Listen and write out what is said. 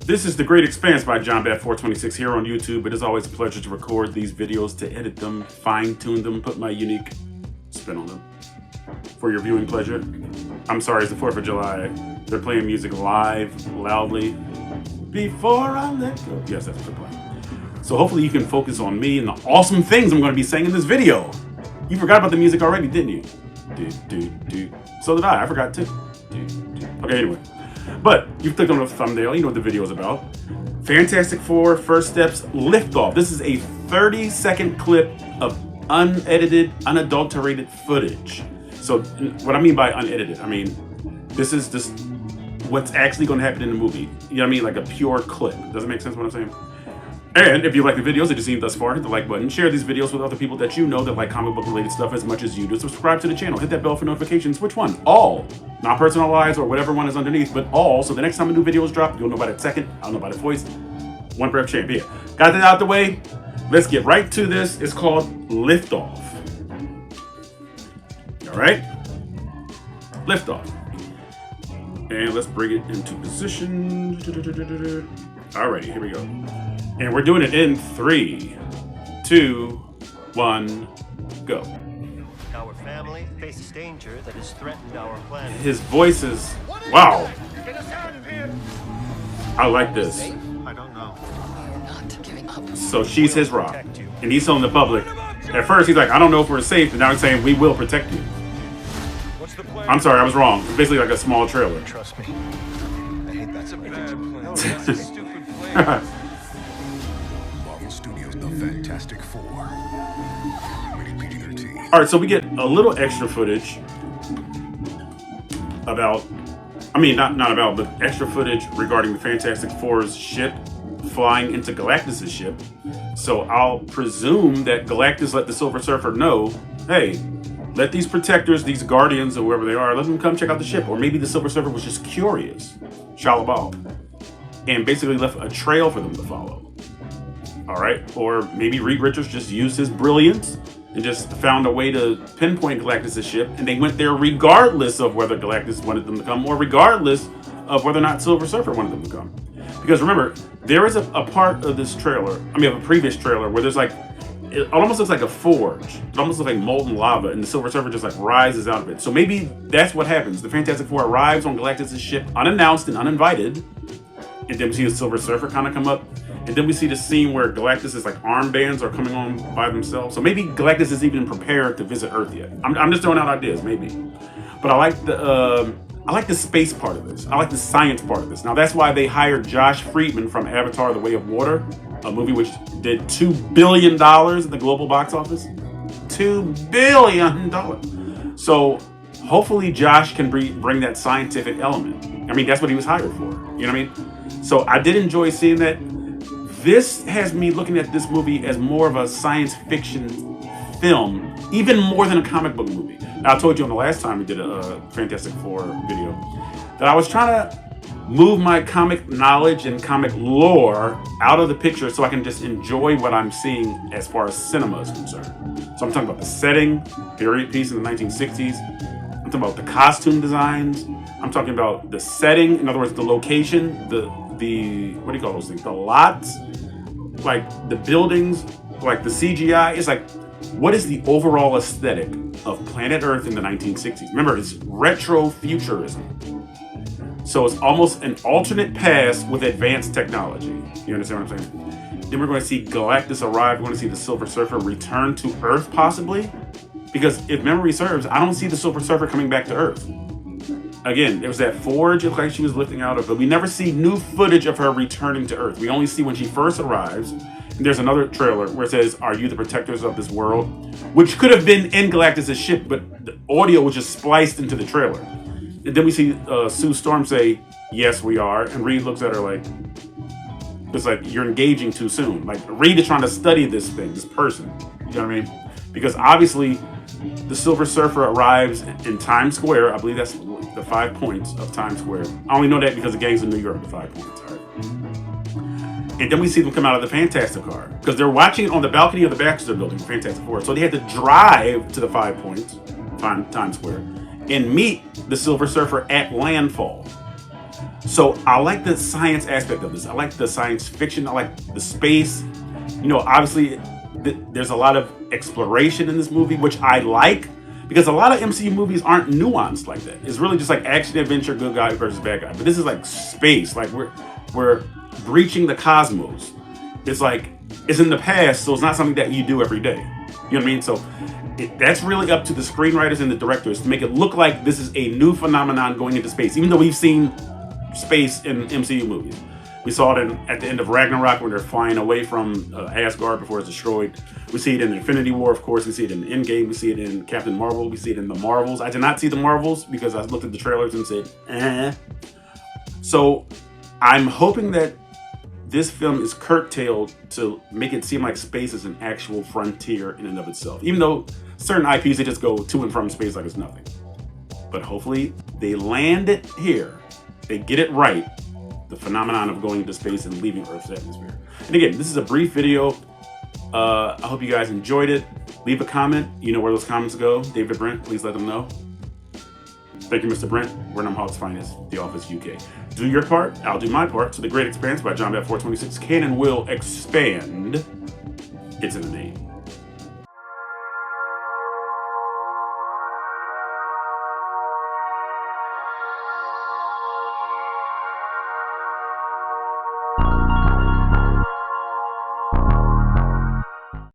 This is The Great Expanse by JohnBat426 here on YouTube. It is always a pleasure to record these videos, to edit them, fine-tune them, put my unique spin on them for your viewing pleasure. I'm sorry, it's the 4th of July. They're playing music live, loudly. Before I let go. Yes, that's what they're playing. So hopefully you can focus on me and the awesome things I'm going to be saying in this video. You forgot about the music already, didn't you? So did I. I forgot too. Okay, anyway. But you've clicked on the thumbnail, you know what the video is about. Fantastic Four, First Steps, Liftoff. This is a 30-second clip of unedited, unadulterated footage. So what I mean by unedited, I mean, this is just what's actually going to happen in the movie. You know what I mean? Like a pure clip. Does it make sense what I'm saying? And if you like the videos that you've seen thus far, hit the like button. Share these videos with other people that you know that like comic book related stuff as much as you do. Subscribe to the channel. Hit that bell for notifications. Which one? All. Not personalized or whatever one is underneath, but all. So the next time a new video is dropped, you'll know by the second. I'll know by the voice. One breath champ. Yeah. Got that out the way. Let's get right to this. It's called Liftoff. All right. Liftoff. And let's bring it into position. Alrighty, here we go. And we're doing it in 3, 2, 1, go. Our family faces danger that has threatened our planet. His voice is, wow. I like this. I don't know. We're not giving up. So she's his rock. And he's telling the public. At first he's like, I don't know if we're safe. And now he's saying, we will protect you. What's the plan? I'm sorry, I was wrong. It's basically like a small trailer. Trust me. I hate that's a bad plan. No, that's a stupid plan. Marvel Studios' The Fantastic Four. Rated PG-13. Alright, so we get a little extra footage about, I mean, not about, but extra footage regarding the Fantastic Four's ship flying into Galactus' ship. So I'll presume that Galactus let the Silver Surfer know, hey, let these protectors, these guardians, or whoever they are, let them come check out the ship. Or maybe the Silver Surfer was just curious, shalabal, and basically left a trail for them to follow. All right, or maybe Reed Richards just used his brilliance and just found a way to pinpoint Galactus' ship, and they went there regardless of whether Galactus wanted them to come, or regardless of whether or not Silver Surfer wanted them to come. Because remember, there is a part of this trailer, I mean, of a previous trailer, where there's like, it almost looks like a forge. It almost looks like molten lava, and the Silver Surfer just like rises out of it. So maybe that's what happens. The Fantastic Four arrives on Galactus' ship unannounced and uninvited, and then we see the Silver Surfer kind of come up, and then we see the scene where Galactus' like armbands are coming on by themselves. So maybe Galactus isn't even prepared to visit Earth yet. I'm just throwing out ideas, maybe. But I like the space part of this. I like the science part of this. Now that's why they hired Josh Friedman from Avatar: The Way of Water, a movie which did $2 billion in the global box office. $2 billion. So hopefully Josh can bring that scientific element. I mean, that's what he was hired for. You know what I mean? So I did enjoy seeing that. This has me looking at this movie as more of a science fiction film, even more than a comic book movie. Now, I told you on the last time we did a Fantastic Four video that I was trying to move my comic knowledge and comic lore out of the picture so I can just enjoy what I'm seeing as far as cinema is concerned. So I'm talking about the setting, period piece in the 1960s. I'm talking about the costume designs. I'm talking about the setting, in other words, the location, the what do you call those things? The lots, like the buildings, like the CGI. It's like, what is the overall aesthetic of planet Earth in the 1960s? Remember, it's retro futurism. So it's almost an alternate past with advanced technology. You understand what I'm saying? Then we're going to see Galactus arrive. We're going to see the Silver Surfer return to Earth, possibly. Because if memory serves, I don't see the Silver Surfer coming back to Earth. Again, there was that forge it looked like she was lifting out of, but we never see new footage of her returning to Earth. We only see when she first arrives. And there's another trailer where it says, "Are you the protectors of this world?" Which could have been in Galactus' ship, but the audio was just spliced into the trailer. And then we see Sue Storm say, "Yes, we are." And Reed looks at her like, it's like, you're engaging too soon. Like, Reed is trying to study this thing, this person. You know what I mean? Because obviously, the Silver Surfer arrives in Times Square. I believe that's the 5 points of Times Square. I only know that because the gang's in New York, the 5 points. All right. And then we see them come out of the Fantastic car. Because they're watching it on the balcony of the Baxter building, the Fantastic Four. So they had to drive to the 5 points, Times Square, and meet the Silver Surfer at landfall. So I like the science aspect of this. I like the science fiction. I like the space. You know, obviously, there's a lot of exploration in this movie, which I like, because a lot of MCU movies aren't nuanced like that. It's really just like action, adventure, good guy versus bad guy. But this is like space. Like we're breaching the cosmos. It's like, it's in the past, so it's not something that you do every day. You know what I mean? So that's really up to the screenwriters and the directors to make it look like this is a new phenomenon going into space, even though we've seen space in MCU movies. We saw it at the end of Ragnarok when they're flying away from Asgard before it's destroyed. We see it in Infinity War, of course. We see it in Endgame. We see it in Captain Marvel. We see it in the Marvels. I did not see the Marvels because I looked at the trailers and said, eh. So I'm hoping that this film is curtailed to make it seem like space is an actual frontier in and of itself. Even though certain IPs, they just go to and from space like it's nothing. But hopefully they land it here. They get it right. The phenomenon of going into space and leaving Earth's atmosphere. And again, this is a brief video. I hope you guys enjoyed it. Leave a comment. You know where those comments go. David Brent, please let them know. Thank you, Mr. Brent. Wernham Hawk's finest, The Office UK. Do your part, I'll do my part. So The Great Expanse by John Bat 426 can and will expand. It's in the name.